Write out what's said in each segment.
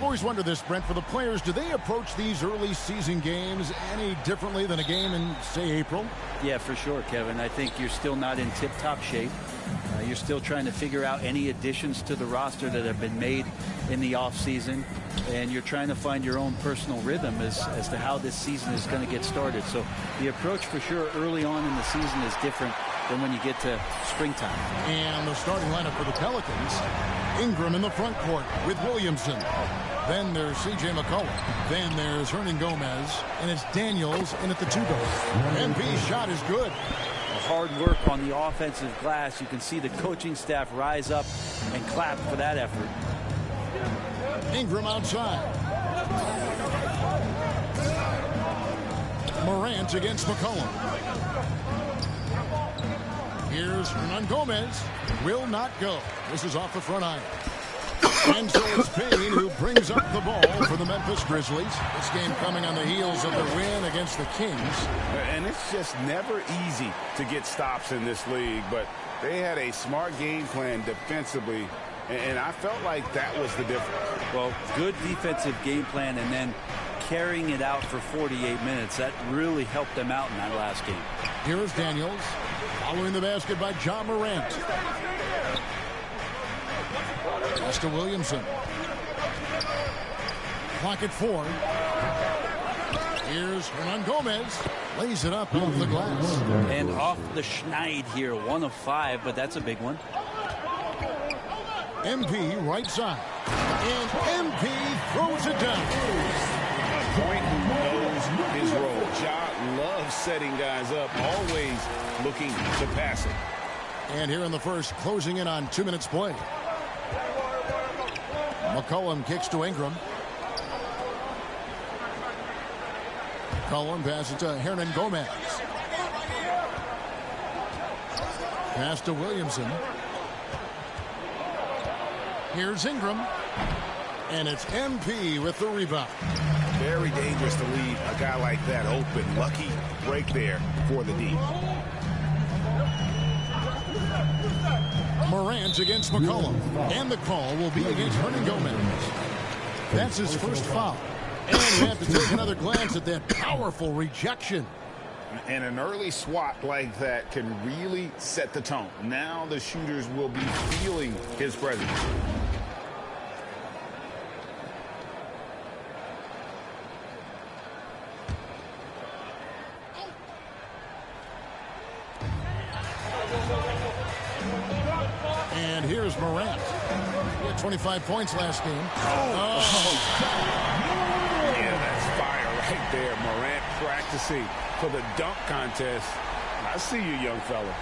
I've always wondered this, Brent, for the players, do they approach these early season games any differently than a game in, say, April? Yeah, for sure, Kevin. I think you're still not in tip-top shape. You're still trying to figure out any additions to the roster that have been made in the offseason, and you're trying to find your own personal rhythm as to how this season is going to get started. So the approach for sure early on in the season is different than when you get to springtime. And the starting lineup for the Pelicans, Ingram in the front court with Williamson. Then there's C.J. McCollum. Then there's Hernan Gomez. And it's Daniels in at the 2 guard. MP's shot is good. Hard work on the offensive glass. You can see the coaching staff rise up and clap for that effort. Ingram outside. Morant against McCollum. Here's Hernan Gomez. Will not go. This is off the front iron. And so it's Payne who brings up the ball for the Memphis Grizzlies. This game coming on the heels of the win against the Kings. And it's just never easy to get stops in this league, but they had a smart game plan defensively, and I felt like that was the difference. Well, good defensive game plan and then carrying it out for 48 minutes. That really helped them out in that last game. Here's Daniels following the basket by John Morant. Pass to Williamson. Clock at 4. Here's Hernan Gomez. Lays it up off the glass. And off the schneid here. 1 of 5, but that's a big one. MP right side. And MP throws it down. A point who knows his role. Ja loves setting guys up, always looking to pass it. And here in the first, closing in on 2 minutes play. McCollum kicks to Ingram. McCollum passes to Hernan Gomez. Pass to Williamson. Here's Ingram. And it's MP with the rebound. Very dangerous to leave a guy like that open. Lucky break there for the D. Morant against McCollum. And the call will be against Hernan Gomez. That's his first foul. And we have to take another glance at that powerful rejection. And an early swat like that can really set the tone. Now the shooters will be feeling his presence. And here's Morant. He had 25 points last game. Yeah, that's fire right there. Morant practicing for the dunk contest. I see you, young fella.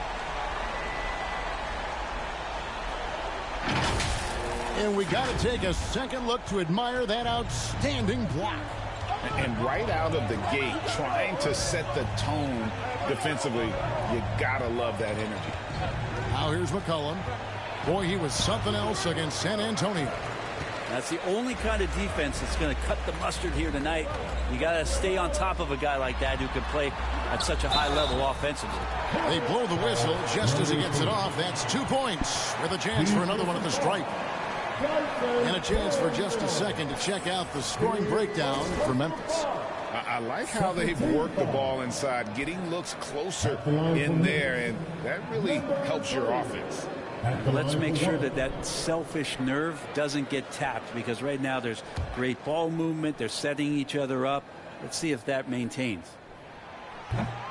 And we got to take a second look to admire that outstanding block. And right out of the gate, trying to set the tone defensively, you gotta love that energy. Now here's McCollum. Boy, he was something else against San Antonio. That's the only kind of defense that's going to cut the mustard here tonight. You got to stay on top of a guy like that who can play at such a high level offensively. They blow the whistle just as he gets it off. That's 2 points with a chance for another one at the stripe. And a chance for just a second to check out the scoring breakdown for Memphis. I like how they've worked the ball inside, getting looks closer in there, and that really helps your offense. Let's make sure that that selfish nerve doesn't get tapped, because right now there's great ball movement. They're setting each other up. Let's see if that maintains.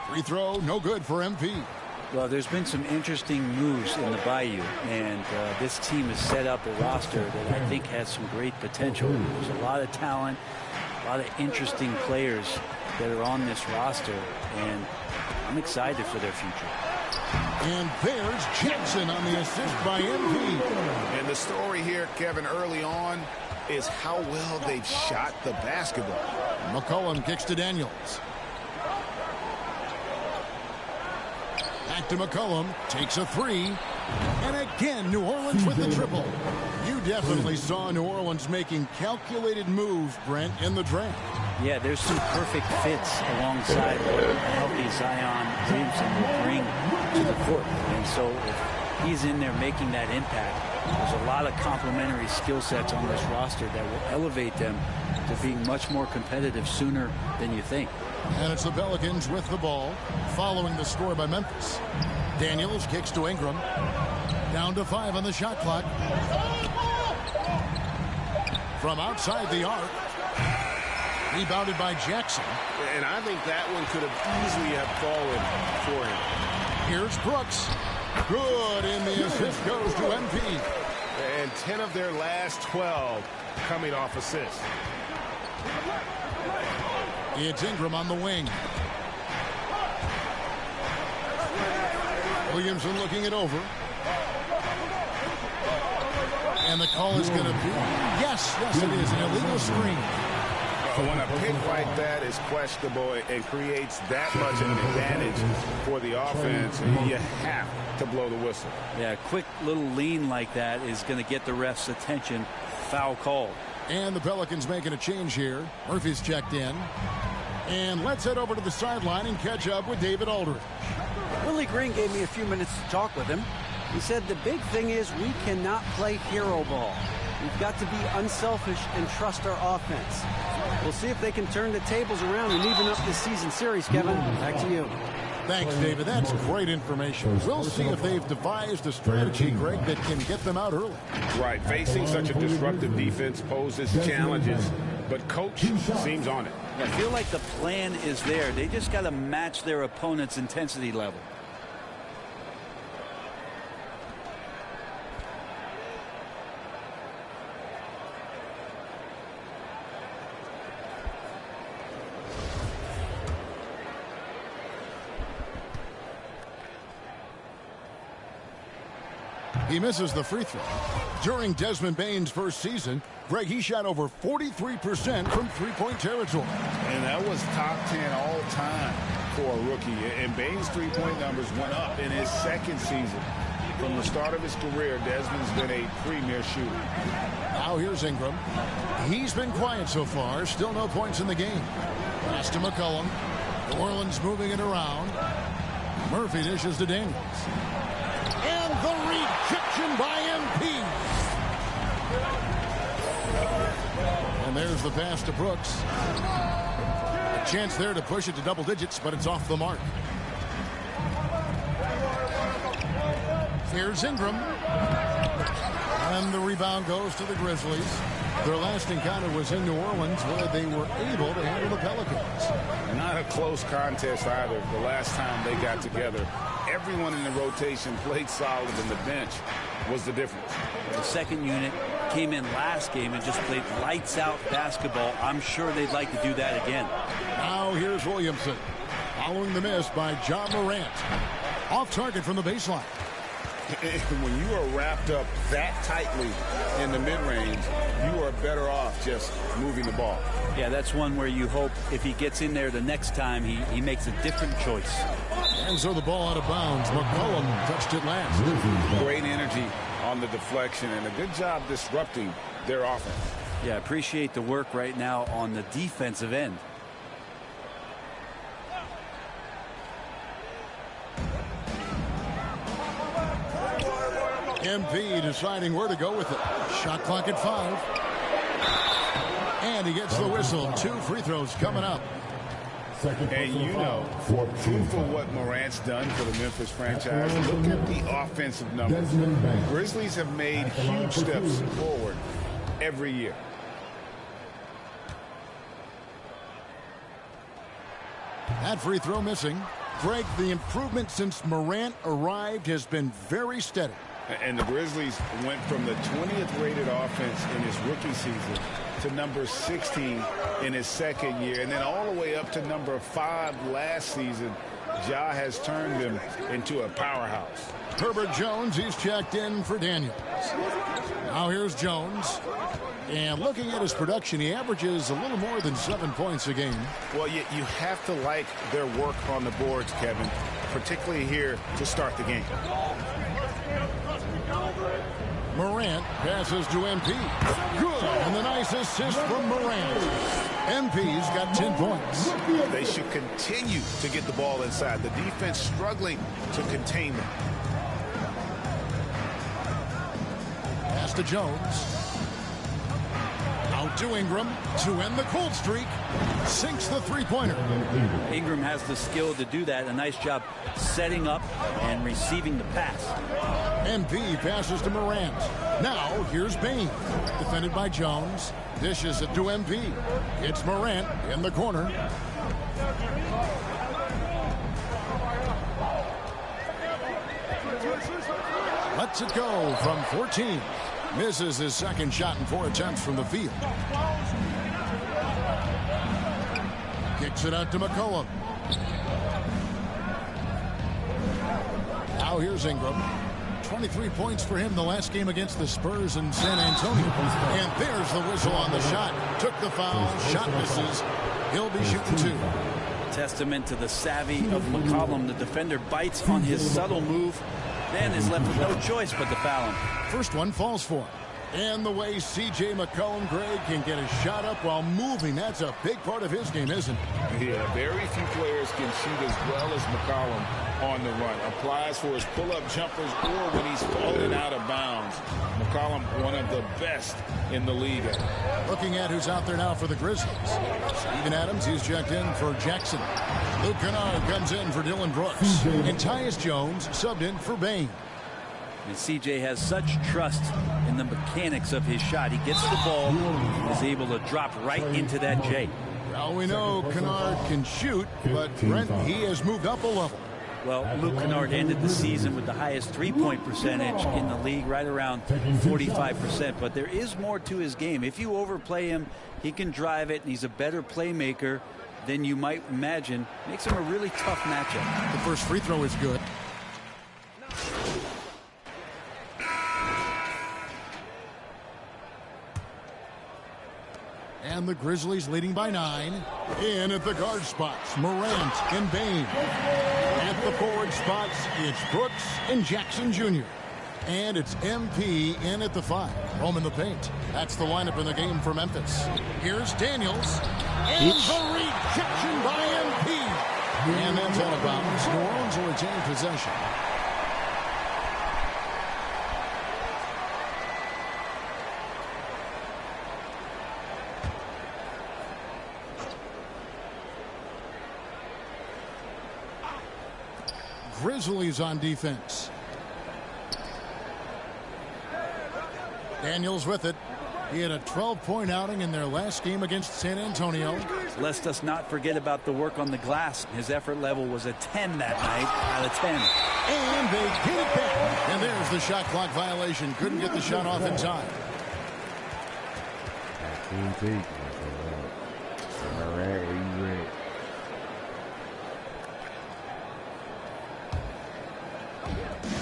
Free throw, no good for MP. Well, there's been some interesting moves in the Bayou, and this team has set up a roster that I think has some great potential. There's a lot of talent, a lot of interesting players that are on this roster, and I'm excited for their future. And there's Jackson on the assist by MP. And the story here, Kevin, early on is how well they've shot the basketball. McCollum kicks to Daniels. Back to McCollum, takes a 3. And again, New Orleans with the triple. You definitely saw New Orleans making calculated moves, Brent, in the draft. Yeah, there's some perfect fits alongside what a healthy Zion Williamson will bring to the court. And so if he's in there making that impact, There's a lot of complementary skill sets on this roster that will elevate them to being much more competitive sooner than you think. And it's the Pelicans with the ball, following the score by Memphis. Daniels kicks to Ingram. Down to 5 on the shot clock. From outside the arc. Rebounded by Jackson. And I think that one could have easily have fallen for him. Here's Brooks. Good, and the assist goes to MP. And 10 of their last 12 coming off assists. It's Ingram on the wing. Williamson looking it over. And the call is going to be, yes, it is an illegal screen. When a pick like that is questionable and creates that much of an advantage for the offense, you have to blow the whistle. Yeah, a quick little lean like that is going to get the ref's attention. Foul called. And the Pelicans making a change here. Murphy's checked in. And let's head over to the sideline and catch up with David Aldridge. Willie Green gave me a few minutes to talk with him. He said the big thing is we cannot play hero ball. We've got to be unselfish and trust our offense. We'll see if they can turn the tables around and even up this season series, Kevin. Back to you. Thanks, David. That's great information. We'll see if they've devised a strategy, Greg, that can get them out early. Right. Facing such a disruptive defense poses challenges, but coach seems on it. I feel like the plan is there. They just got to match their opponent's intensity level. He misses the free throw. During Desmond Bane's first season, Greg, he shot over 43% from three-point territory. And that was top 10 all time for a rookie. And Bane's three-point numbers went up in his second season. From the start of his career, Desmond's been a premier shooter. Now here's Ingram. He's been quiet so far. Still no points in the game. Pass to McCollum. New Orleans moving it around. Murphy dishes to Daniels. And the rejection by MP. And there's the pass to Brooks. A chance there to push it to double digits, but it's off the mark. Here's Ingram. And the rebound goes to the Grizzlies. Their last encounter was in New Orleans, where they were able to handle the Pelicans. Not a close contest either. The last time they got together, everyone in the rotation played solid, and the bench was the difference. The second unit came in last game and just played lights out basketball. I'm sure they'd like to do that again. Now here's Williamson. Following the miss by John Morant. Off target from the baseline. When you are wrapped up that tightly in the mid-range, you are better off just moving the ball. Yeah, that's one where you hope if he gets in there the next time, he makes a different choice. And so the ball out of bounds. McCollum touched it last. Great energy on the deflection and a good job disrupting their offense. Yeah, appreciate the work right now on the defensive end. MP deciding where to go with it. Shot clock at 5. And he gets the whistle. 2 free throws coming up. And you know, proof of what Morant's done for the Memphis franchise, look at the offensive numbers. Grizzlies have made huge steps forward every year. That free throw missing. Greg, the improvement since Morant arrived has been very steady. And the Grizzlies went from the 20th rated offense in his rookie season to number 16 in his second year, and then all the way up to number 5 last season. Ja has turned them into a powerhouse. Herbert Jones, he's checked in for Daniels. Now here's Jones. And looking at his production, he averages a little more than 7 points a game. Well, you have to like their work on the boards, Kevin, particularly here to start the game. Morant passes to MP. Good, and the nice assist from Morant. MP's got 10 points. They should continue to get the ball inside. The defense struggling to contain them. Pass to Jones. Out to Ingram to end the cold streak. Sinks the three-pointer. Ingram has the skill to do that. A nice job setting up and receiving the pass. MP passes to Morant. Now here's Bain. Defended by Jones. Dishes it to MP. It's Morant in the corner. Lets it go from 14. Misses his second shot in 4 attempts from the field. Kicks it out to McCollum. Now here's Ingram. 23 points for him the last game against the Spurs in San Antonio. And there's the whistle on the shot. Took the foul. Shot misses. He'll be shooting 2. Testament to the savvy of McCollum. The defender bites on his subtle move, then is left with no choice but to foul him. First one falls for him. And the way C.J. McCollum, Greg, can get a shot up while moving, that's a big part of his game, isn't it? Yeah, very few players can shoot as well as McCollum on the run. Applies for his pull-up jumpers or when he's falling out of bounds. McCollum, one of the best in the league. Looking at who's out there now for the Grizzlies. Steven Adams, he's checked in for Jackson. Luke Kennard comes in for Dylan Brooks. And Tyus Jones subbed in for Bain. And CJ has such trust in the mechanics of his shot. He gets the ball, is able to drop right into that J. Well, we know Kennard can shoot, but Brent, he has moved up a level. Well, Luke Kennard ended the season with the highest three-point percentage in the league, right around 45%. But there is more to his game. If you overplay him, he can drive it, and he's a better playmaker than you might imagine. Makes him a really tough matchup. The first free throw is good. And the Grizzlies leading by 9. In at the guard spots, Morant and Bain. At the forward spots, it's Brooks and Jackson Jr. And it's MP in at the 5. Home in the paint. That's the lineup in the game for Memphis. Here's Daniels. And the rejection by MP. And that's out of bounds. New Orleans will retain possession. Grizzlies on defense. Daniels with it. He had a 12-point outing in their last game against San Antonio. Lest us not forget about the work on the glass. His effort level was a 10 that night out of 10. And they get it back. And there's the shot clock violation. Couldn't get the shot off in time. All right, you ready?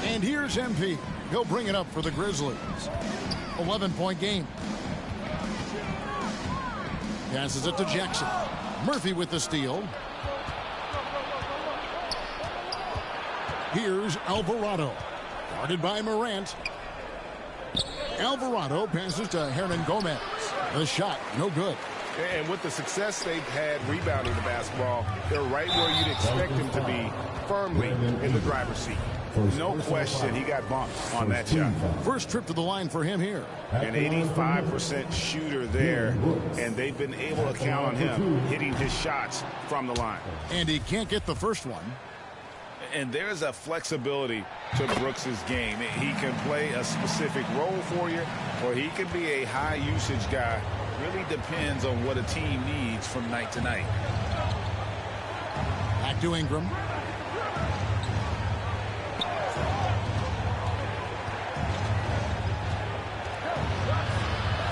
And here's MP. He'll bring it up for the Grizzlies. 11-point game. Passes it to Jackson. Murphy with the steal. Here's Alvarado. Guarded by Morant. Alvarado passes to Hernan Gomez. The shot, no good. And with the success they've had rebounding the basketball, they're right where you'd expect them to be, firmly in the driver's seat. No question he got bumped on that shot. First trip to the line for him here. An 85% shooter there, and they've been able to count on him hitting his shots from the line. And he can't get the first one. And there's a flexibility to Brooks's game. He can play a specific role for you, or he can be a high-usage guy. Really depends on what a team needs from night to night. Back to Ingram.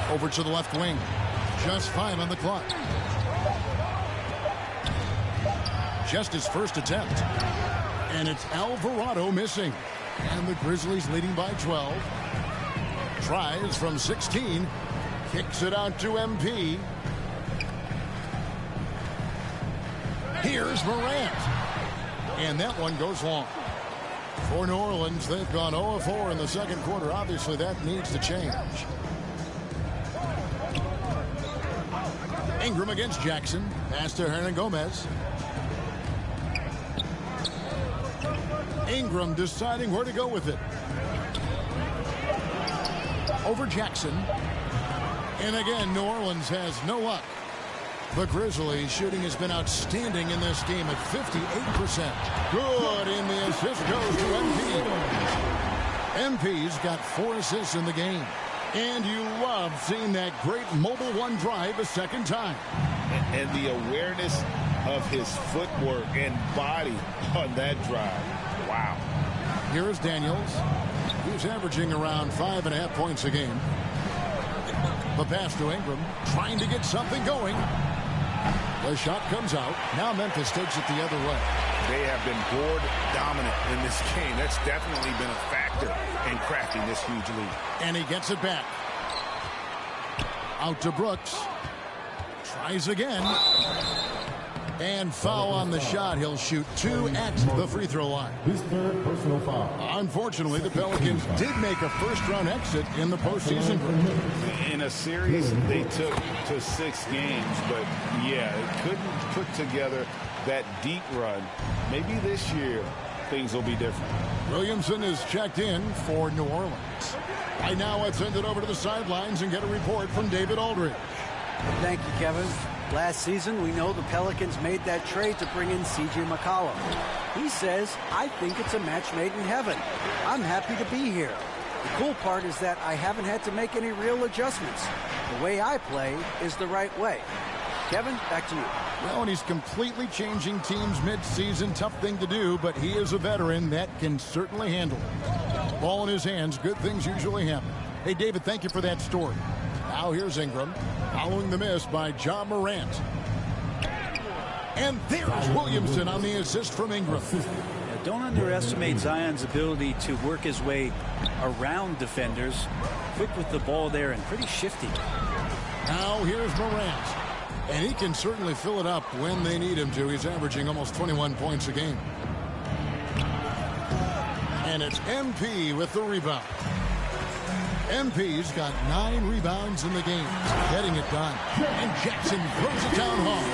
Over to the left wing. Just 5 on the clock. Just his first attempt. And it's Alvarado missing. And the Grizzlies leading by 12. Tries from 16. Kicks it out to MP. Here's Morant. And that one goes long. For New Orleans, they've gone 0-4 in the second quarter. Obviously, that needs to change. Ingram against Jackson. Pass to Hernan Gomez. Ingram deciding where to go with it. over Jackson. And again, New Orleans has no luck. The Grizzlies shooting has been outstanding in this game at 58%. Good, and the assist goes to MP. MP's got 4 assists in the game. And you love seeing that great mobile one drive a second time. And the awareness of his footwork and body on that drive. Wow. Here is Daniels. He's averaging around 5.5 points a game. The pass to Ingram, trying to get something going. The shot comes out. Now Memphis takes it the other way. They have been board dominant in this game. That's definitely been a factor in cracking this huge lead. And he gets it back. Out to Brooks. Tries again. And foul on the shot. He'll shoot 2 at the free throw line. His third personal foul. Unfortunately, the Pelicans did make a first-round exit in the postseason. In a series they took to 6 games, but yeah, it couldn't put together that deep run. Maybe this year things will be different. Williamson is checked in for New Orleans. Right now, let's send it over to the sidelines and get a report from David Aldridge. Thank you, Kevin. Last season, we know the Pelicans made that trade to bring in C.J. McCollum. He says, I think it's a match made in heaven. I'm happy to be here. The cool part is that I haven't had to make any real adjustments. The way I play is the right way. Kevin, back to you. Well, and he's completely changing teams mid-season. Tough thing to do, but he is a veteran that can certainly handle it. Ball in his hands, good things usually happen. Hey, David, thank you for that story. Now here's Ingram, following the miss by Ja Morant. And there's Williamson on the assist from Ingram. Don't underestimate Zion's ability to work his way around defenders. Quick with the ball there and pretty shifty. Now here's Morant. And he can certainly fill it up when they need him to. He's averaging almost 21 points a game. And it's MP with the rebound. MP's got 9 rebounds in the game. Getting it done. And Jackson throws it down home.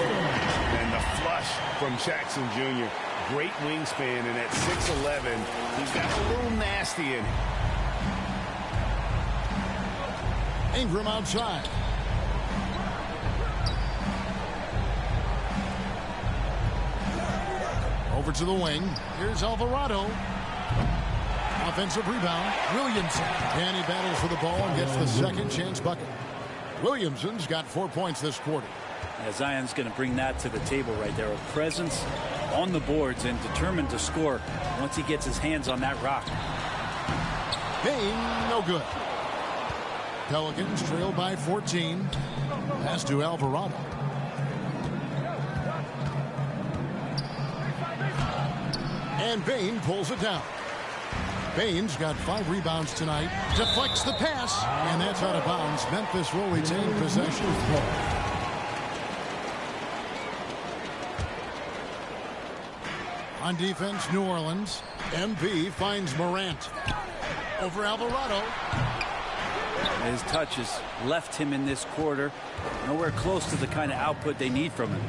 And the flush from Jackson Jr. Great wingspan, and at 6'11", he's got a little nasty in him. Ingram outside. Over to the wing. Here's Alvarado. Offensive rebound. Williamson. And he battles for the ball and gets the second chance bucket. Williamson's got 4 points this quarter. Yeah, Zion's going to bring that to the table right there. A presence on the boards and determined to score once he gets his hands on that rock. Payne, no good. Pelicans trail by 14. Pass to Alvarado. And Payne pulls it down. Payne's got 5 rebounds tonight. Deflects the pass. And that's out of bounds. Memphis will retain possession. On defense, New Orleans. MP finds Morant. Over Alvarado. His touch has left him in this quarter. Nowhere close to the kind of output they need from him.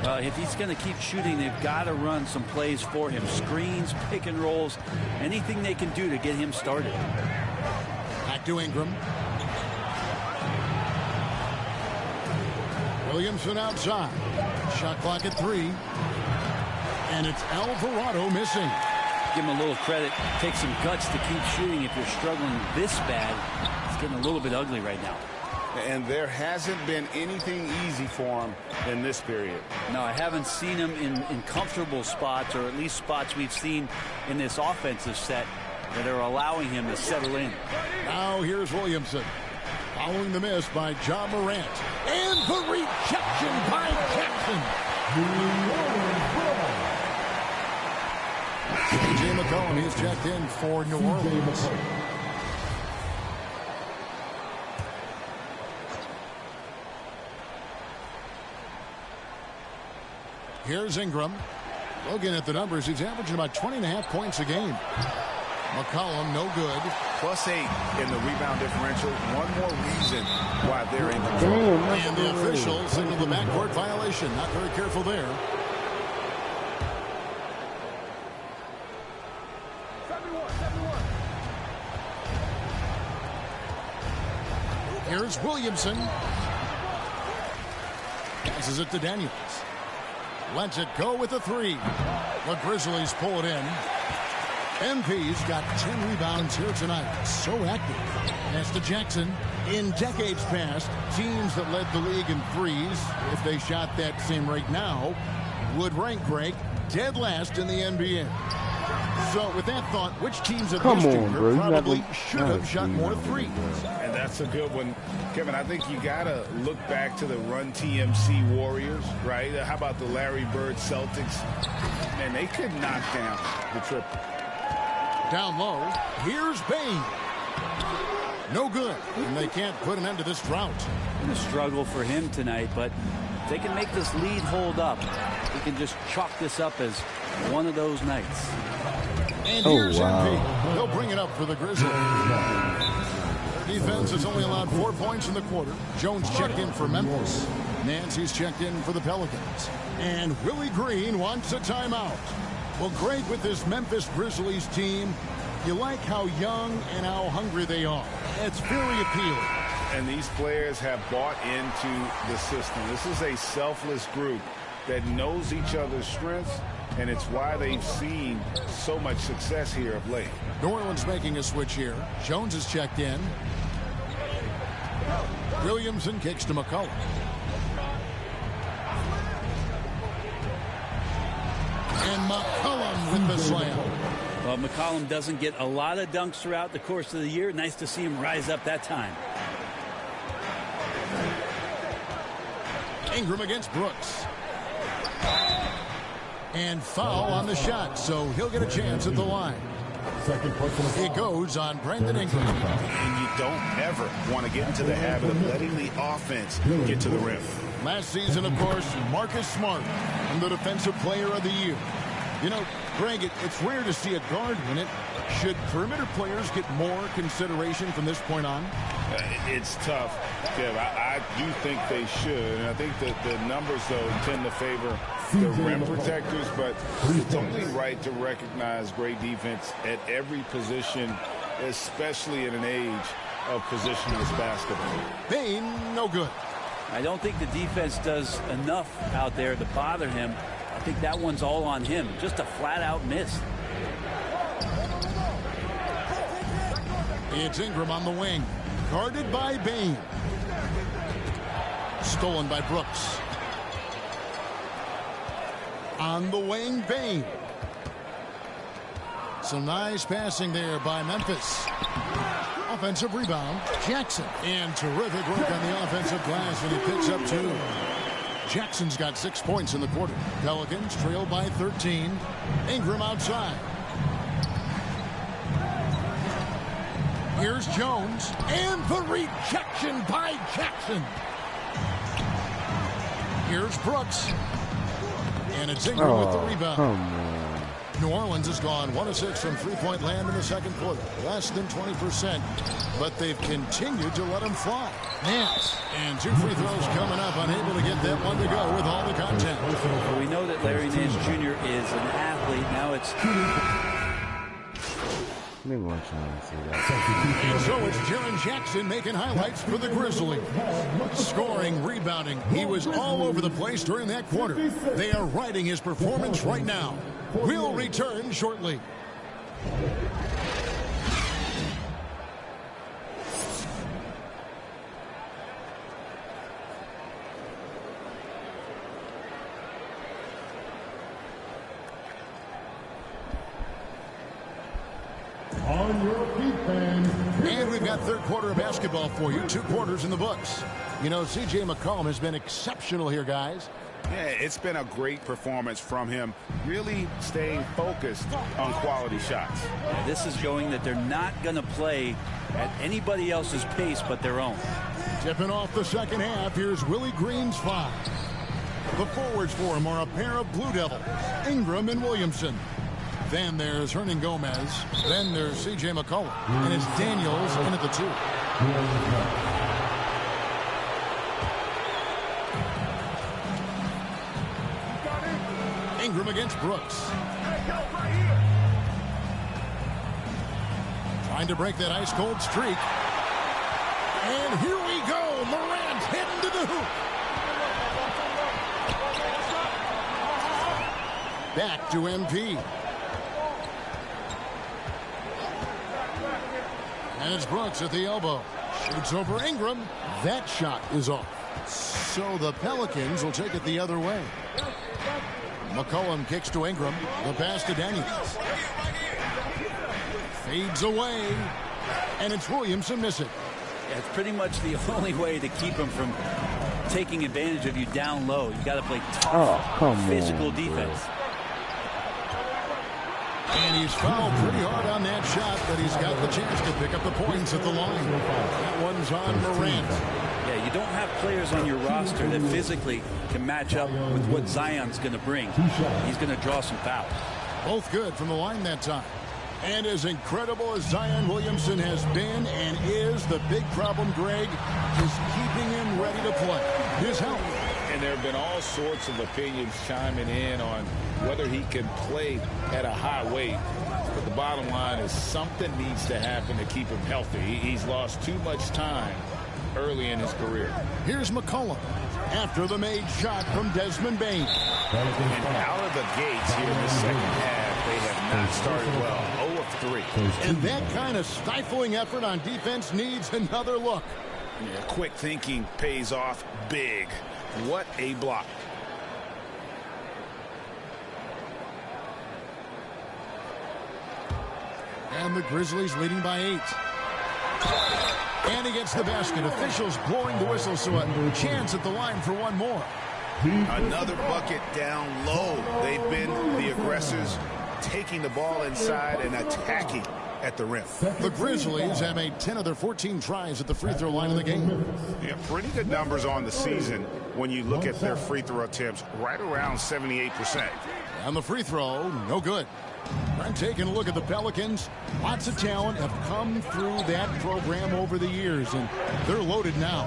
If he's going to keep shooting, they've got to run some plays for him. Screens, pick and rolls, anything they can do to get him started. Back to Ingram. Williamson outside. Shot clock at 3. And it's Alvarado missing. Give him a little credit. Take some guts to keep shooting if you're struggling this bad. It's getting a little bit ugly right now. And there hasn't been anything easy for him in this period. No, I haven't seen him in comfortable spots, or at least spots we've seen in this offensive set that are allowing him to settle in. Now here's Williamson. Following the miss by Ja Morant. And the rejection by Jackson. C.J. McCollum, he's checked in for New Orleans. Here's Ingram. Looking at the numbers, he's averaging about 20.5 points a game. McCollum, no good. +8 in the rebound differential. One more reason why they're in control. And the official signaled the backcourt violation. Not very careful there. Here's Williamson. Passes it to Daniels. Lets it go with a three. The Grizzlies pull it in. MP's got 10 rebounds here tonight. So active. Pass to Jackson. In decades past, teams that led the league in threes, if they shot that same rate now, would rank Greg dead last in the NBA. So with that thought, which teams of this year probably should have shot more threes? And that's a good one. Kevin, I think you got to look back to the Run TMC Warriors, right? How about the Larry Bird Celtics? Man, they could knock down the triple. Down low, here's Bane. No good, and they can't put an end to this drought. It's a struggle for him tonight, but if they can make this lead hold up, he can just chalk this up as one of those nights. And here's MP. They'll bring it up for the Grizzlies. Their defense has only allowed 4 points in the quarter. Jones checked in for Memphis. Nancy's checked in for the Pelicans. And Willie Green wants a timeout. Well, Greg, with this Memphis Grizzlies team, you like how young and how hungry they are. It's very appealing. And these players have bought into the system. This is a selfless group that knows each other's strengths, and it's why they've seen so much success here of late. New Orleans making a switch here. Jones is checked in. Williamson kicks to McCollum. And McCollum with the slam. Well, McCollum doesn't get a lot of dunks throughout the course of the year. Nice to see him rise up that time. Ingram against Brooks. And foul on the shot, so he'll get a chance at the line. It goes on Brandon Ingram. And you don't ever want to get into the habit of letting the offense get to the rim. Last season, of course, Marcus Smart, the Defensive Player of the Year. You know, Greg, it's rare to see a guard win it. Should perimeter players get more consideration from this point on? It's tough, Kev. I do think they should. And I think that the numbers, though, tend to favor the rim protectors. But it's only right to recognize great defense at every position, especially in an age of positionless basketball. Bane, no good. I don't think the defense does enough out there to bother him. I think that one's all on him. Just a flat-out miss. It's Ingram on the wing. Guarded by Bane. Stolen by Brooks. On the wing, Bane. Some nice passing there by Memphis. Offensive rebound, Jackson. And terrific work on the offensive glass, and he picks up 2. Jackson's got 6 points in the quarter. Pelicans trail by 13. Ingram outside. Here's Jones. And the rejection by Jackson. Here's Brooks. And it's Ingram with the rebound. New Orleans has gone 1 of 6 from three-point land in the second quarter. Less than 20%. But they've continued to let them fly. Nance. And 2 free throws coming up. Unable to get that one to go with all the content. Well, we know that Larry Nance Jr. is an athlete. Now it's... And so it's Jaren Jackson making highlights for the Grizzlies. Scoring, rebounding. He was all over the place during that quarter. They are riding his performance right now. We'll return shortly. On your feet, fans. And we've got third quarter of basketball for you. 2 quarters in the books. You know, C.J. McCollum has been exceptional here, guys. Yeah, it's been a great performance from him, really staying focused on quality shots. This is showing that they're not going to play at anybody else's pace but their own. Tipping off the second half, here's Willie Green's 5. The forwards for him are a pair of Blue Devils, Ingram and Williamson. Then there's Hernan Gomez. Then there's C.J. McCollum. And it's Daniels in at the 2. Ingram against Brooks. Trying to break that ice-cold streak. And here we go. Morant heading to the hoop. Back to MP. And it's Brooks at the elbow. Shoots over Ingram. That shot is off. So the Pelicans will take it the other way. McCollum kicks to Ingram. The pass to Daniels. Fades away. And it's Williamson missing. Yeah, it's pretty much the only way to keep him from taking advantage of you down low. You got to play tough, physical defense. And he's fouled pretty hard on that shot, but he's got the chance to pick up the points at the line. That one's on Morant. Yeah, you don't have players on your roster that physically can match up with what Zion's going to bring. He's going to draw some fouls. Both good from the line that time. And as incredible as Zion Williamson has been and is, the big problem, Greg, is keeping him ready to play. His health. And there have been all sorts of opinions chiming in on whether he can play at a high weight. But the bottom line is something needs to happen to keep him healthy. He's lost too much time early in his career. Here's McCollum after the made shot from Desmond Bane. And out of the gates here in the second half, they have not started well. 0 of 3. And that kind of stifling effort on defense needs another look. Yeah, quick thinking pays off big. What a block. And the Grizzlies leading by 8. And he gets the basket. Officials blowing the whistle, so a chance at the line for one more. Another bucket down low. They've been the aggressors, taking the ball inside and attacking at the rim. The Grizzlies have made 10 of their 14 tries at the free throw line in the game. Yeah, pretty good numbers on the season when you look at their free throw attempts, right around 78%. And the free throw, no good. I'm taking a look at the Pelicans. Lots of talent have come through that program over the years, and they're loaded now.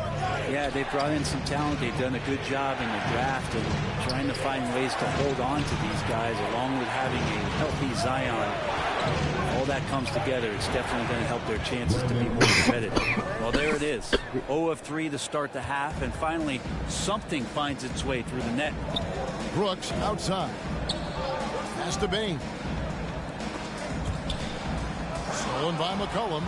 Yeah, they brought in some talent. They've done a good job in the draft and trying to find ways to hold on to these guys, along with having a healthy Zion. All that comes together. It's definitely going to help their chances to be more competitive. Well, there it is. 0 of 3 to start the half, and finally something finds its way through the net. Brooks outside. Pass to Bane. Stolen by McCollum.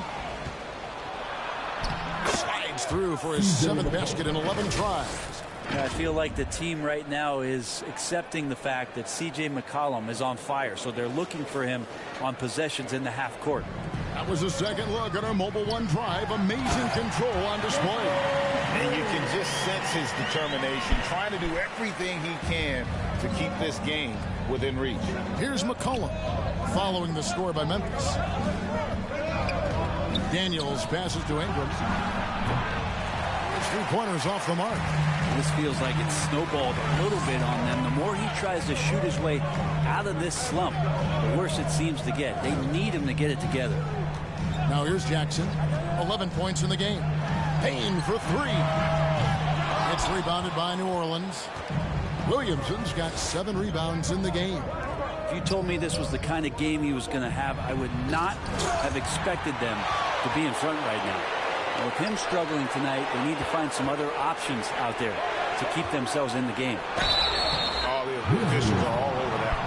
Slides through for his 7th basket in 11 tries. Yeah, I feel like the team right now is accepting the fact that C.J. McCollum is on fire, so they're looking for him on possessions in the half court. That was a second look at our Mobile One drive. Amazing control on display. And you can just sense his determination, trying to do everything he can to keep this game within reach. Here's McCollum following the score by Memphis. Daniels passes to Ingram. His 3-pointers off the mark. This feels like it's snowballed a little bit on them. The more he tries to shoot his way out of this slump, the worse it seems to get. They need him to get it together. Now here's Jackson. 11 points in the game. Payne for 3. It's rebounded by New Orleans. Williamson's got 7 rebounds in the game. If you told me this was the kind of game he was going to have, I would not have expected them to be in front right now. And with him struggling tonight, they need to find some other options out there to keep themselves in the game. All the officials are all over that.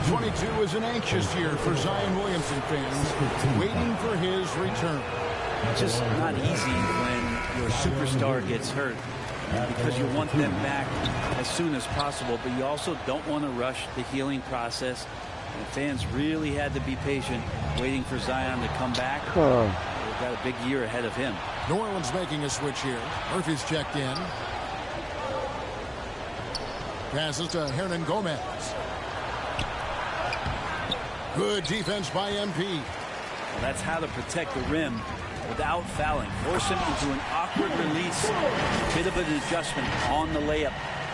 2022 is an anxious year for Zion Williamson fans, waiting for his return. It's just not easy when your superstar gets hurt, because you want them back as soon as possible, but you also don't want to rush the healing process. And fans really had to be patient, waiting for Zion to come back. They've got a big year ahead of him. New Orleans making a switch here. Murphy's checked in. Passes to Hernan Gomez. Good defense by MP. Well, that's how to protect the rim without fouling. Force him into an awkward release. Bit of an adjustment on the layup.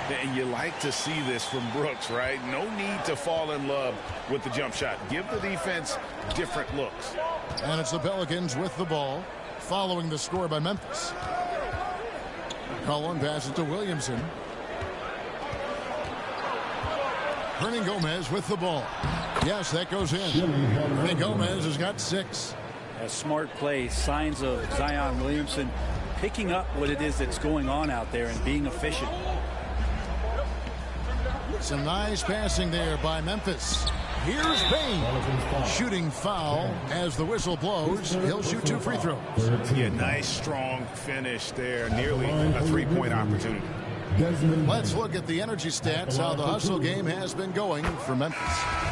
And you like to see this from Brooks, right? No need to fall in love with the jump shot. Give the defense different looks. And it's the Pelicans with the ball, following the score by Memphis. Cullen passes to Williamson. Hernan Gomez with the ball. Yes, that goes in. Hernan Gomez has got 6. A smart play, signs of Zion Williamson picking up what it is that's going on out there and being efficient. Some nice passing there by Memphis. Here's Bane. Shooting foul as the whistle blows. He'll shoot 2 free throws. Yeah, nice strong finish there. Nearly a 3-point opportunity. Let's look at the energy stats, how the hustle game has been going for Memphis.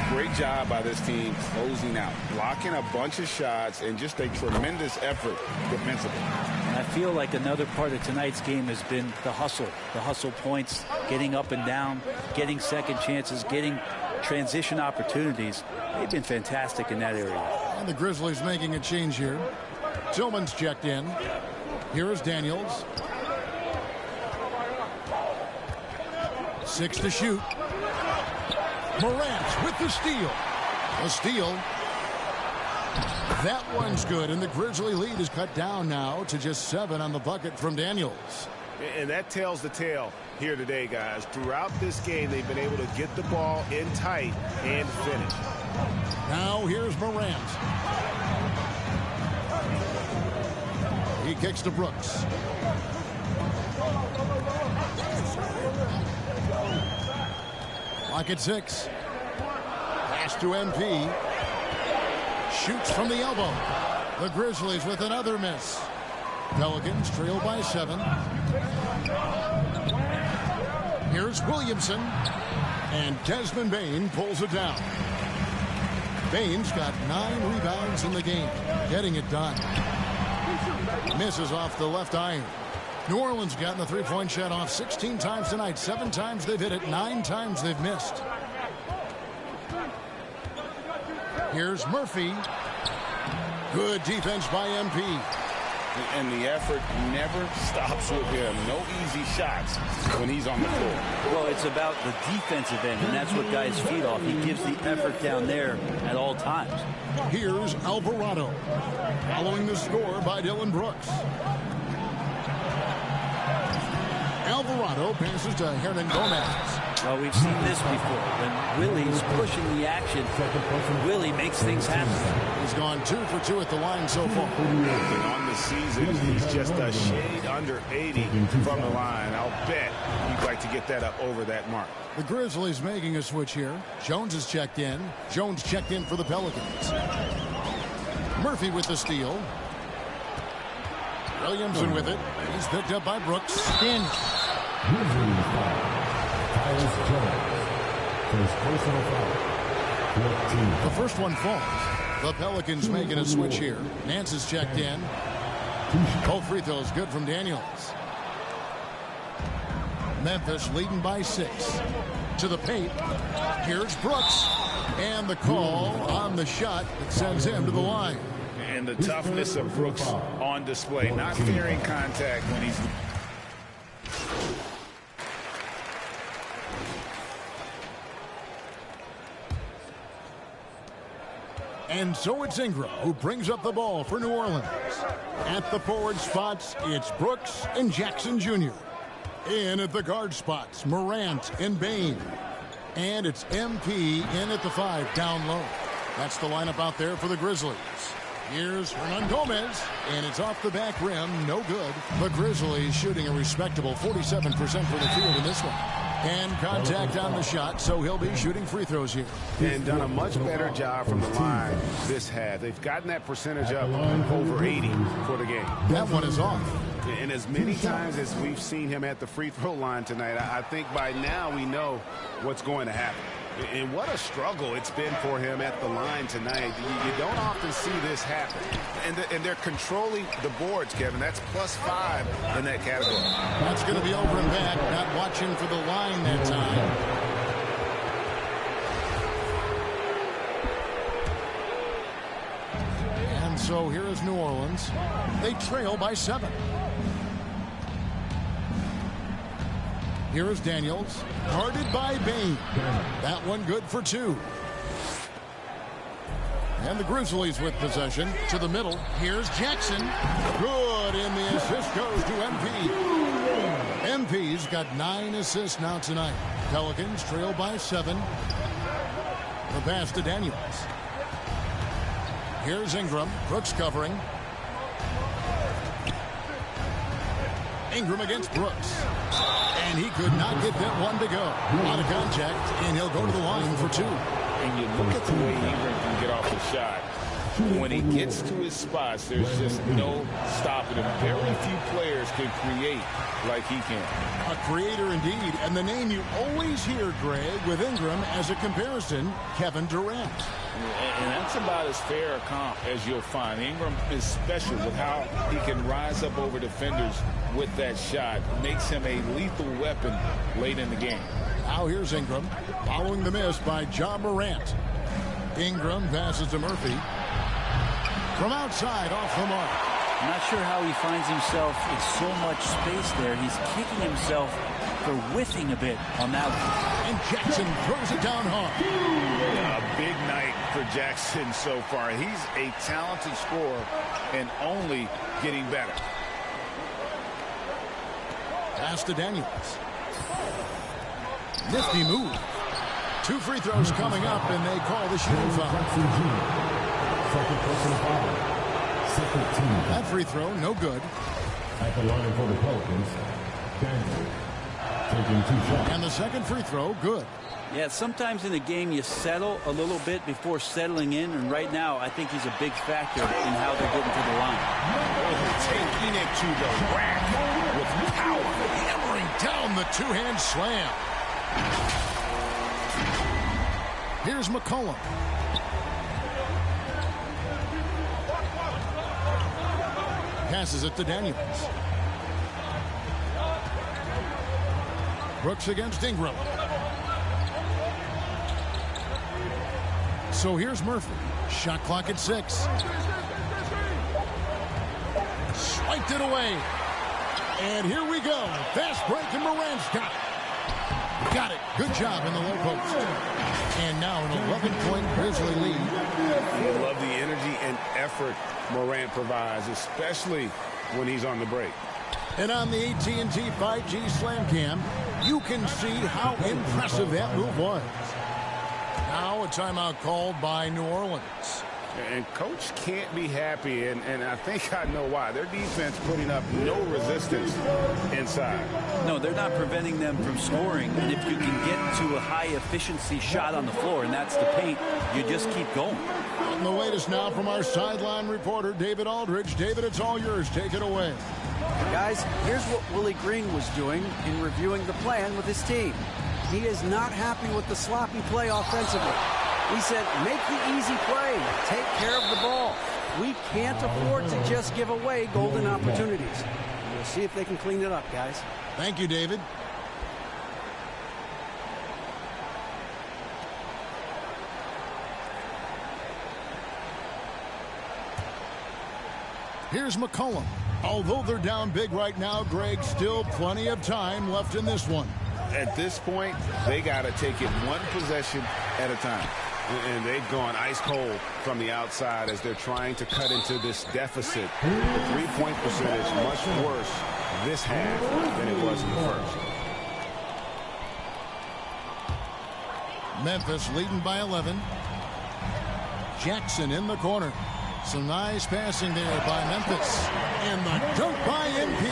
Great job by this team closing out, blocking a bunch of shots, and just a tremendous effort defensively. I feel like another part of tonight's game has been the hustle points, getting up and down, getting second chances, getting transition opportunities. They've been fantastic in that area. And the Grizzlies making a change here. Tillman's checked in. Here is Daniels. 6 to shoot. Morant with the steal. A steal. That one's good, and the Grizzly lead is cut down now to just 7 on the bucket from Daniels. And that tells the tale here today, guys. Throughout this game, they've been able to get the ball in tight and finish. Now here's Morant. He kicks to Brooks. Lock at 6. Pass to MP. Shoots from the elbow. The Grizzlies with another miss. Pelicans trail by 7. Here's Williamson. And Desmond Bane pulls it down. Bane's got 9 rebounds in the game. Getting it done. Misses off the left iron. New Orleans gotten the 3-point shot off 16 times tonight. 7 times they've hit it. 9 times they've missed. Here's Murphy. Good defense by MP. And the effort never stops with him. No easy shots when he's on the floor. Well, it's about the defensive end, and that's what guys feed off. He gives the effort down there at all times. Here's Alvarado. Following the score by Dylan Brooks. Alvarado passes to Hernan Gomez. Well, we've seen this before. When Willie's pushing the action, Willie makes things happen. He's gone 2 for 2 at the line so far. And on the season, he's just a shade under 80 from the line. I'll bet he'd like to get that up over that mark. The Grizzlies making a switch here. Jones is checked in. Jones checked in for the Pelicans. Murphy with the steal. Williamson with it. He's picked up by Brooks. In. The first one falls. The Pelicans making a switch here. Nance is checked in. Both free throws good from Daniels. Memphis leading by 6. To the paint. Here's Brooks. And the call on the shot that sends him to the line. And the toughness of Brooks on display. Not fearing contact when he's... And so it's Ingram who brings up the ball for New Orleans. At the forward spots, it's Brooks and Jackson Jr. In at the guard spots, Morant and Bane. And it's MP in at the 5 down low. That's the lineup out there for the Grizzlies. Here's Hernan Gomez, and it's off the back rim, no good. The Grizzlies shooting a respectable 47% from the field in this one. And contact on the shot, so he'll be shooting free throws here. And done a much better job from the line this half. They've gotten that percentage up over 80 for the game. That one is off. And as many times as we've seen him at the free throw line tonight, I think by now we know what's going to happen. And what a struggle it's been for him at the line tonight. You don't often see this happen. And they're controlling the boards, Kevin. That's +5 in that category. That's going to be over and back. Not watching for the line that time. And so here is New Orleans. They trail by 7. Here is Daniels, guarded by Bane. That one good for 2. And the Grizzlies with possession to the middle. Here's Jackson. Good, and the assist goes to MP. MP's got 9 assists now tonight. Pelicans trail by 7. The pass to Daniels. Here's Ingram. Brooks covering. Ingram against Brooks. And he could not get that one to go. Out of contact, and he'll go to the line for two. And you look at the way Ingram can get off the shot. When he gets to his spots, there's just no stopping him. Very few players can create like he can. A creator indeed. And the name you always hear, Greg, with Ingram as a comparison, Kevin Durant. And that's about as fair a comp as you'll find. Ingram is special with how he can rise up over defenders with that shot. Makes him a lethal weapon late in the game. Now here's Ingram following the miss by Ja Morant. Ingram passes to Murphy. From outside, off the mark. I'm not sure how he finds himself in so much space there. He's kicking himself for whiffing a bit on that one. And Jackson throws it down hard. A big night for Jackson so far. He's a talented scorer and only getting better. Pass to Daniels. Nifty move. 2 free throws coming up, and they call the shooting foul. That free throw, no good. At the line for the Pelicans, Daniels taking 2 shots. And the second free throw, good. Yeah, sometimes in a game you settle a little bit before settling in, and right now I think he's a big factor in how they're getting to the line. Taking it to the rack with power. Hammering down the two-hand slam. Here's McCollum. Passes it to Daniels. Brooks against Ingram. So here's Murphy. Shot clock at 6. Swiped it away. And here we go. Fast break, and Morant's got it. Got it. Good job in the low post. And now an 11-point Grizzly lead. I love the energy and effort Morant provides, especially when he's on the break. And on the AT&T 5G Slam Cam, you can see how impressive that move was. Now a timeout called by New Orleans. And Coach can't be happy, and I think I know why. Their defense putting up no resistance inside. No, they're not preventing them from scoring, and if you can get to a high-efficiency shot on the floor, and that's the paint, you just keep going. And the latest now from our sideline reporter, David Aldridge. David, it's all yours. Take it away. Guys, here's what Willie Green was doing in reviewing the plan with his team. He is not happy with the sloppy play offensively. He said, make the easy play. Take care of the ball. We can't afford to just give away golden opportunities. We'll see if they can clean it up, guys. Thank you, David. Here's McCollum. Although they're down big right now, Greg, still plenty of time left in this one. At this point, they got to take it one possession at a time. And they've gone ice cold from the outside as they're trying to cut into this deficit. The three-point percentage much worse this half than it was in the first. Memphis leading by 11. Jackson in the corner. Some nice passing there by Memphis. And the dunk by MP.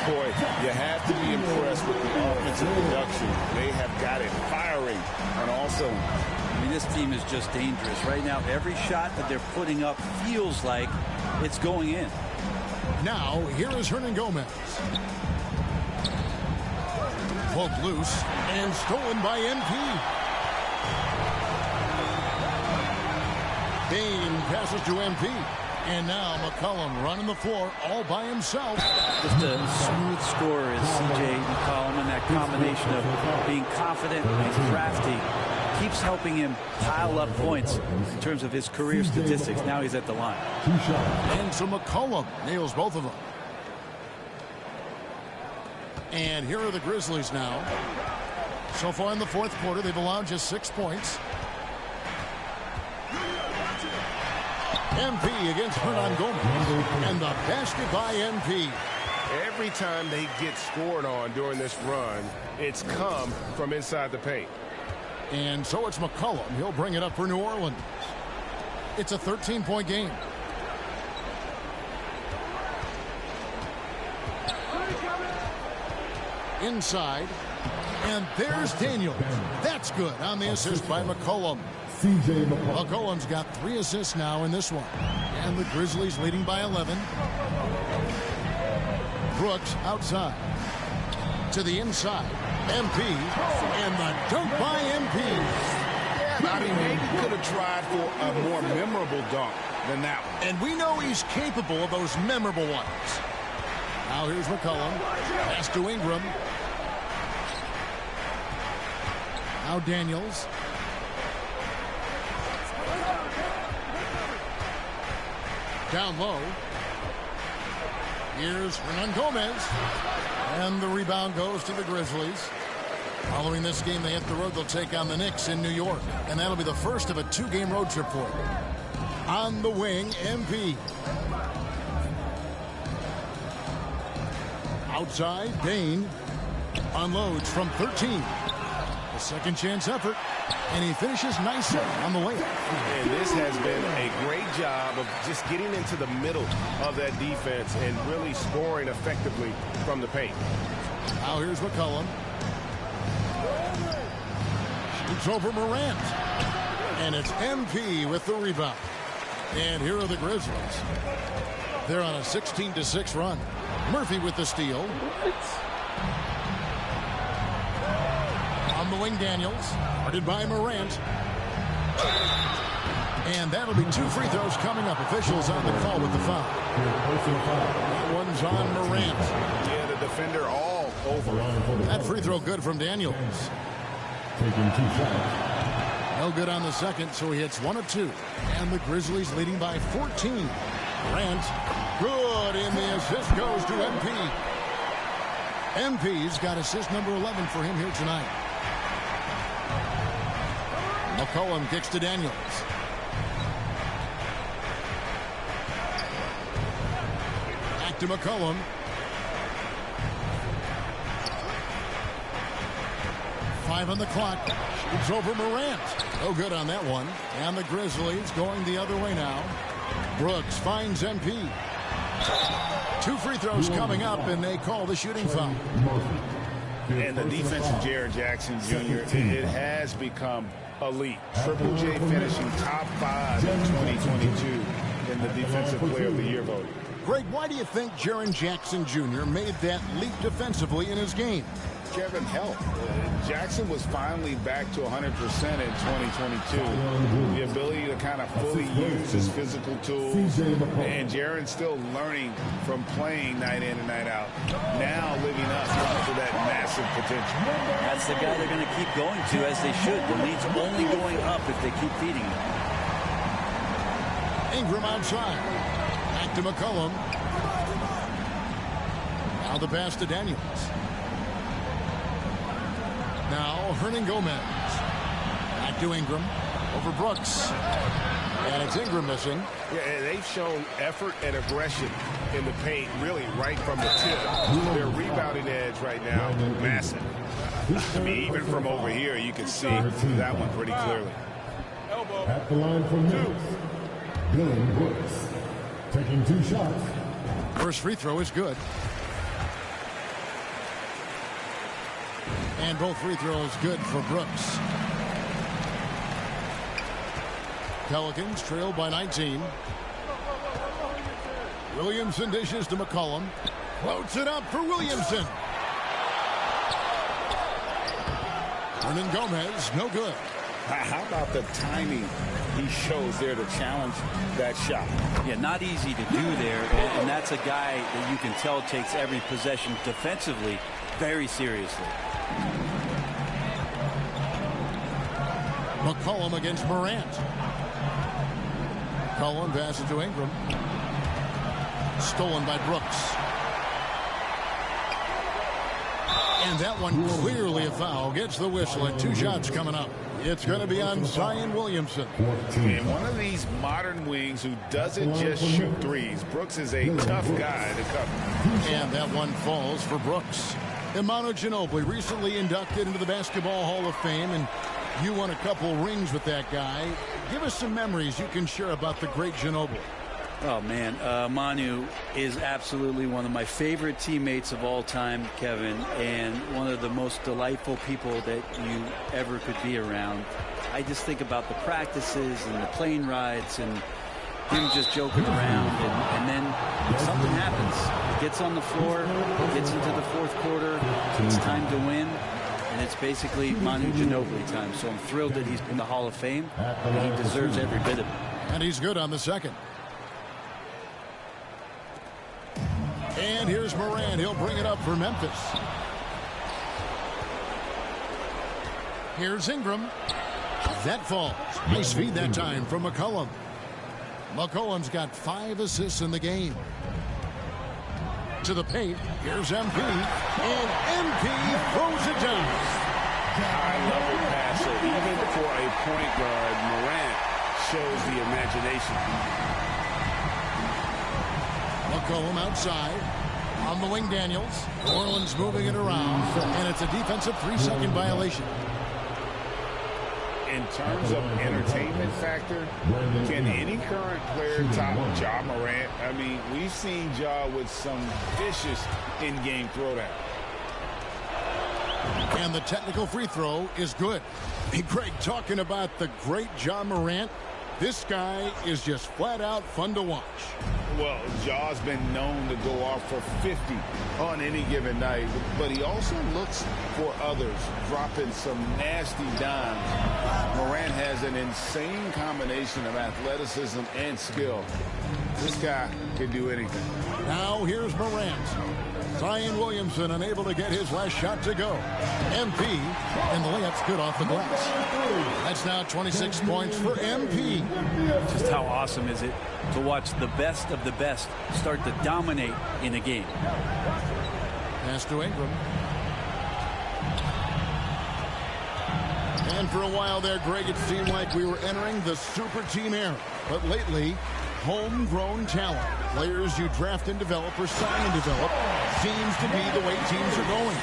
Boy, you have to be impressed with the offensive production. They have got it firing on all cylinders. I mean, this team is just dangerous. Right now, every shot that they're putting up feels like it's going in. Now, here is Hernangomez. Pulled loose and stolen by MP. Bain passes to MP. And now McCollum running the floor all by himself. Just a smooth scorer is C.J. McCollum, and that combination of being confident and crafty keeps helping him pile up points in terms of his career statistics. Now he's at the line. And so McCollum nails both of them. And here are the Grizzlies now. So far in the fourth quarter, they've allowed just 6 points. MP against Hernangomez. And the basket by MP. Every time they get scored on during this run, it's come from inside the paint. And so it's McCollum. He'll bring it up for New Orleans. It's a 13-point game. Inside. And there's Daniels. That's good on the assist by McCollum. C.J. McCollum. McCollum's got 3 assists now in this one. And the Grizzlies leading by 11. Brooks outside. To the inside. MP. And the dunk by MP. Yeah, I mean, maybe could have tried for a more memorable dunk than that one. And we know he's capable of those memorable ones. Now here's McCollum. Pass to Ingram. Now Daniels. Down low. Here's Hernan Gomez. And the rebound goes to the Grizzlies. Following this game, they hit the road. They'll take on the Knicks in New York. And that'll be the first of a 2-game road trip for them. On the wing, MP. Outside, Bane unloads from 13. A second chance effort. And he finishes nicely on the layup. And this has been a great job of just getting into the middle of that defense and really scoring effectively from the paint. Now here's McCollum. Shoots over Morant. And it's MP with the rebound. And here are the Grizzlies. They're on a 16-6 run. Murphy with the steal. On the wing, Daniels. Guarded by Morant. And that'll be 2 free throws coming up. Officials on the call with the foul. That one's on Morant. Yeah, the defender all over. That free throw good from Daniels. Taking 2 shots. No good on the second, so he hits 1 of 2. And the Grizzlies leading by 14. Morant, good, and the assist goes to MP. MP's got assist number 11 for him here tonight. McCollum kicks to Daniels. Back to McCollum. Five on the clock. Shoots over Morant. No good on that one. And the Grizzlies going the other way now. Brooks finds MP. 2 free throws coming up, and they call the shooting foul. And the defense of Jaren Jackson Jr., it has become elite. Triple J finishing top 5 in 2022 in the Defensive Player of the Year voting. Greg, why do you think Jaren Jackson Jr. made that leap defensively in his game? Kevin, help. Jackson was finally back to 100% in 2022. The ability to kind of fully use his physical tools. And Jaren's still learning from playing night in and night out. Now living up to that massive potential. That's the guy they're going to keep going to, as they should. The lead's only going up if they keep feeding him. Ingram outside. Back to McCollum. Now the pass to Daniels. Now Hernan Gomez. Back to Ingram. Over Brooks. And it's Ingram missing. Yeah, and they've shown effort and aggression in the paint, really right from the tip. Their rebounding edge right now, massive. I mean, even from over here, you can see that one pretty clearly. At the line for Knicks, Dillon Brooks. Taking 2 shots. First free throw is good. And both free throws good for Brooks. Pelicans trail by 19. Williamson dishes to McCollum. Floats it up for Williamson. Hernan Gomez, no good. How about the timing he shows there to challenge that shot? Yeah, not easy to do there, and that's a guy that you can tell takes every possession defensively very seriously. McCollum against Morant. McCollum passes to Ingram. Stolen by Brooks. And that one clearly a foul. Gets the whistle and 2 shots coming up. It's going to be on Zion Williamson. And one of these modern wings who doesn't just shoot threes. Brooks is a tough guy to cover. And that one falls for Brooks. Imanu Ginobili recently inducted into the Basketball Hall of Fame, and you won a couple rings with that guy. give us some memories you can share about the great Ginobili. Oh, man, Manu is absolutely one of my favorite teammates of all time, Kevin, and one of the most delightful people that you ever could be around. I just think about the practices and the plane rides and him just joking around, and then something happens. He gets on the floor, gets into the fourth quarter, it's time to win, and it's basically Manu Ginobili time. So I'm thrilled that he's in the Hall of Fame, and he deserves every bit of it. And he's good on the second. And here's Morant. He'll bring it up for Memphis. Here's Ingram. That falls. Nice feed that time from McCollum. McCollum's got 5 assists in the game. To the paint. Here's MP. And MP throws it down. High-level passer. Even for a point guard, Morant shows the imagination. McCollum outside. On the wing, Daniels. New Orleans moving it around. And it's a defensive 3-second violation. In terms of entertainment factor, can any current player top Ja Morant? I mean, we've seen Ja with some vicious in-game throwdown. And the technical free throw is good. Hey, Greg, talking about the great Ja Morant, this guy is just flat out fun to watch. Well, Ja's been known to go off for 50 on any given night, but he also looks for others, dropping some nasty dimes. Morant has an insane combination of athleticism and skill. This guy can do anything. Now here's Morant. Zion Williamson unable to get his last shot to go. MP, and the layup's good off the glass. That's now 26 points for MP. Just how awesome is it to watch the best of the best start to dominate in a game. Pass to Ingram. And for a while there, Greg, it seemed like we were entering the super team era. But lately, homegrown talent, players you draft and develop or sign and develop, seems to be the way teams are going.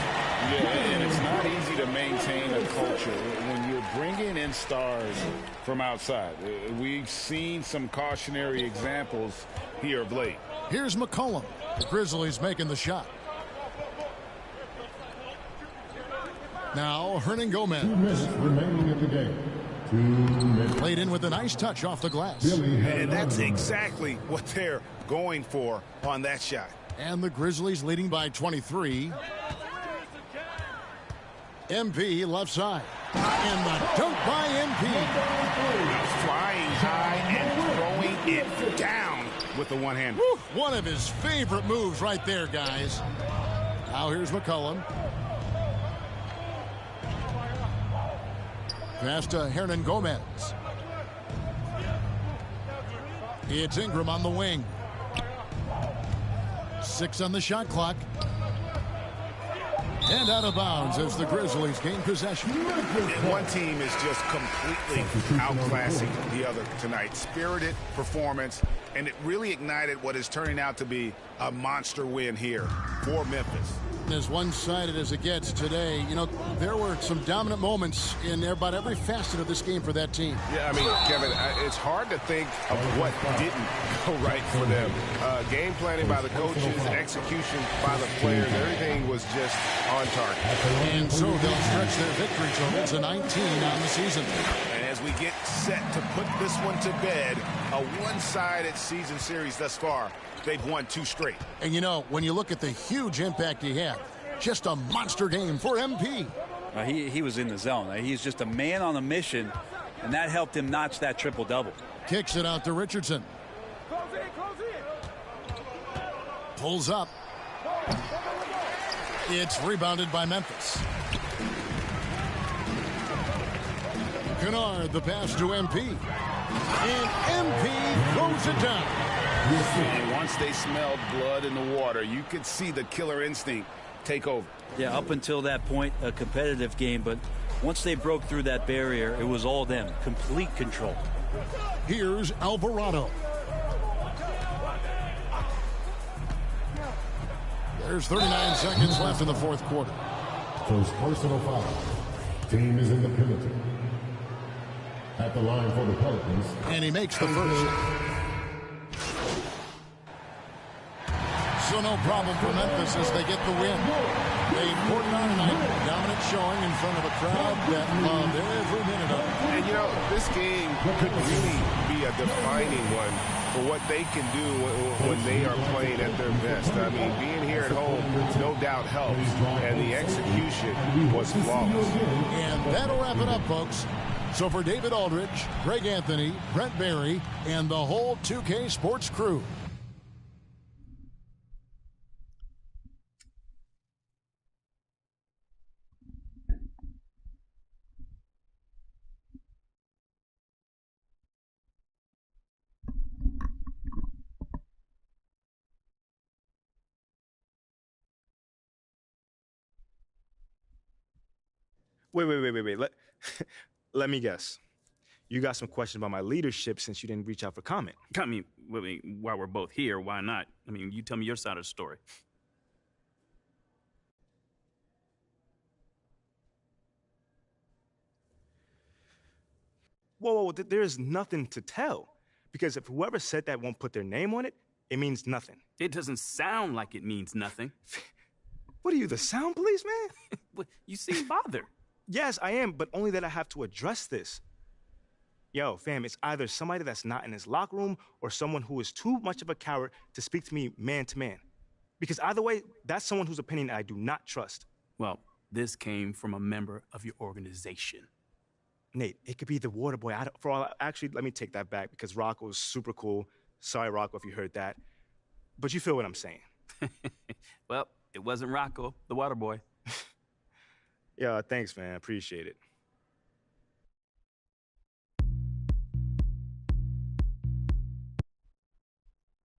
Yeah, and it's not easy to maintain a culture when you're bringing in stars from outside. We've seen some cautionary examples here of late. Here's McCollum. The Grizzlies making the shot. Now, Hernan Gomez. 2 minutes remaining in the game. 2 minutes. Played in with a nice touch off the glass. And that's exactly what they're going for on that shot. And the Grizzlies leading by 23. MP left side. And the dunk by MP. Flying high and throwing it down with the one-hand. One of his favorite moves right there, guys. Now here's McCollum. Pass to Hernan Gomez. It's Ingram on the wing. 6 on the shot clock. And out of bounds as the Grizzlies gain possession. One team is just completely outclassing the other tonight. Spirited performance, and it really ignited what is turning out to be a monster win here for Memphis. As one-sided as it gets today, you know, there were some dominant moments in about every facet of this game for that team. Yeah, I mean, Kevin, it's hard to think of what didn't go right for them. Game planning by the coaches, execution by the players, everything was just on target. And so they'll stretch their victory total to 19 on the season. And as we get set to put this one to bed, a one-sided season series thus far, they've won 2 straight. And, you know, when you look at the huge impact he had, just a monster game for MP. He was in the zone. He's just a man on a mission, and that helped him notch that triple-double. Kicks it out to Richardson. Pulls up. It's rebounded by Memphis. Kennard, the pass to MP. And MP throws it down. And once they smelled blood in the water, you could see the killer instinct take over. Yeah, up until that point, a competitive game, but once they broke through that barrier, it was all them. Complete control. Here's Alvarado. There's 39 seconds left in the fourth quarter. First personal foul. Team is in the penalty. At the line for the Pelicans. And he makes the first. So no problem for Memphis as they get the win. They poured it on tonight. Dominant showing in front of a crowd that loved every minute of it. And, you know, this game could really be a defining one for what they can do when they are playing at their best. I mean, being here at home no doubt helps, and the execution was flawless. And that'll wrap it up, folks. So for David Aldridge, Greg Anthony, Brent Barry, and the whole 2K Sports crew, Wait. Let me guess. You got some questions about my leadership since you didn't reach out for comment. I mean, while we're both here, why not? I mean, you tell me your side of the story. Whoa, there's nothing to tell. Because if whoever said that won't put their name on it, it means nothing. It doesn't sound like it means nothing. What are you, the sound police, man? You seem bothered. Yes, I am, but only that I have to address this. Yo, fam, it's either somebody that's not in his locker room or someone who is too much of a coward to speak to me man to man. Because either way, that's someone whose opinion I do not trust. Well, this came from a member of your organization. Nate, it could be the water boy. Actually, let me take that back because Rocco is super cool. Sorry, Rocco, if you heard that. But you feel what I'm saying. Well, it wasn't Rocco, the water boy. Yeah, thanks, man. Appreciate it.